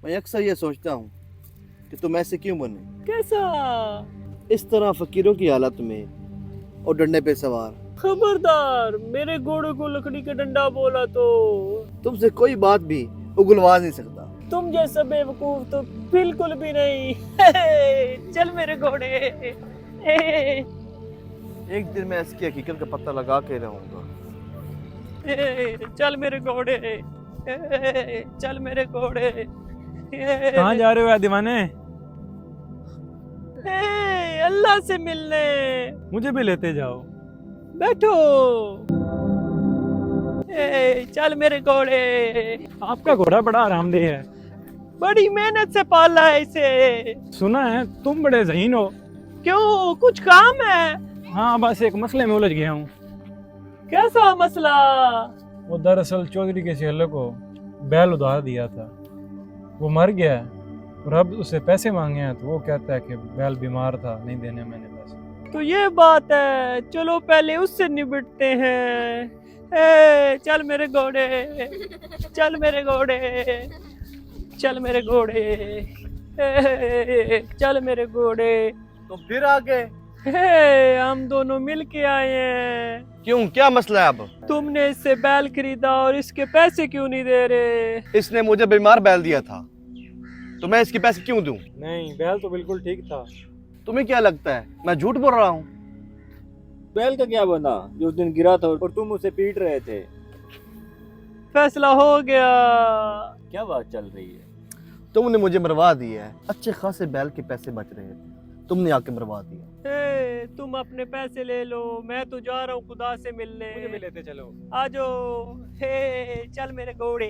मैं अक्सर ये सोचता हूँ कि तुम ऐसे क्यों बने, कैसा? इस तरह फकीरों की हालत में और डंडे पे सवार। खबरदार, मेरे घोड़े को लकड़ी का डंडा बोला तो तुमसे कोई बात भी उगलवा नहीं सकता। तुम जैसा बेवकूफ तो बिल्कुल भी नहीं। चल मेरे घोड़े। एक दिन मैं इसकी हकीकत का पता लगा के रहूंगा। चल मेरे घोड़े। चल मेरे घोड़े। कहाँ जा रहे हो यार दीवाने? अल्लाह से मिलने। मुझे भी लेते जाओ। बैठो। चल मेरे घोड़े। आपका घोड़ा बड़ा आरामदेह है। बड़ी मेहनत से पाला है इसे। सुना है तुम बड़े ज़हीन हो। क्यों, कुछ काम है? हाँ, बस एक मसले में उलझ गया हूँ। कैसा मसला? वो दरअसल चौधरी के शहले को बैल उधार दिया था, वो मर गया है और अब उसे पैसे मांगे हैं तो वो कहता है कि बैल बीमार था, नहीं देने मैंने पैसे। तो ये बात है, चलो पहले उससे निपटते हैं। चल मेरे घोड़े। चल मेरे घोड़े। चल मेरे घोड़े। चल मेरे घोड़े। तो फिर आगे हम दोनों मिल के आए हैं। क्यों, क्या मसला है अब? तुमने इससे बैल खरीदा और इसके पैसे क्यों नहीं दे रहे? इसने मुझे बीमार बैल दिया था तो मैं इसके पैसे क्यों दूं? नहीं, बैल तो बिल्कुल ठीक था। तुम्हें क्या लगता है मैं झूठ बोल रहा हूँ? बैल का क्या बना जो उस दिन गिरा था और तुम उसे पीट रहे थे? फैसला हो गया। क्या बात चल रही है? तुमने मुझे मरवा दिया है, अच्छे खासे बैल के पैसे बच रहे थे, तुमने आके मरवा दिया। तुम अपने पैसे ले लो, मैं तो जा रहा हूँ खुदा से मिलने। मुझे भी लेते चलो। आ जाओ। चल मेरे घोड़े।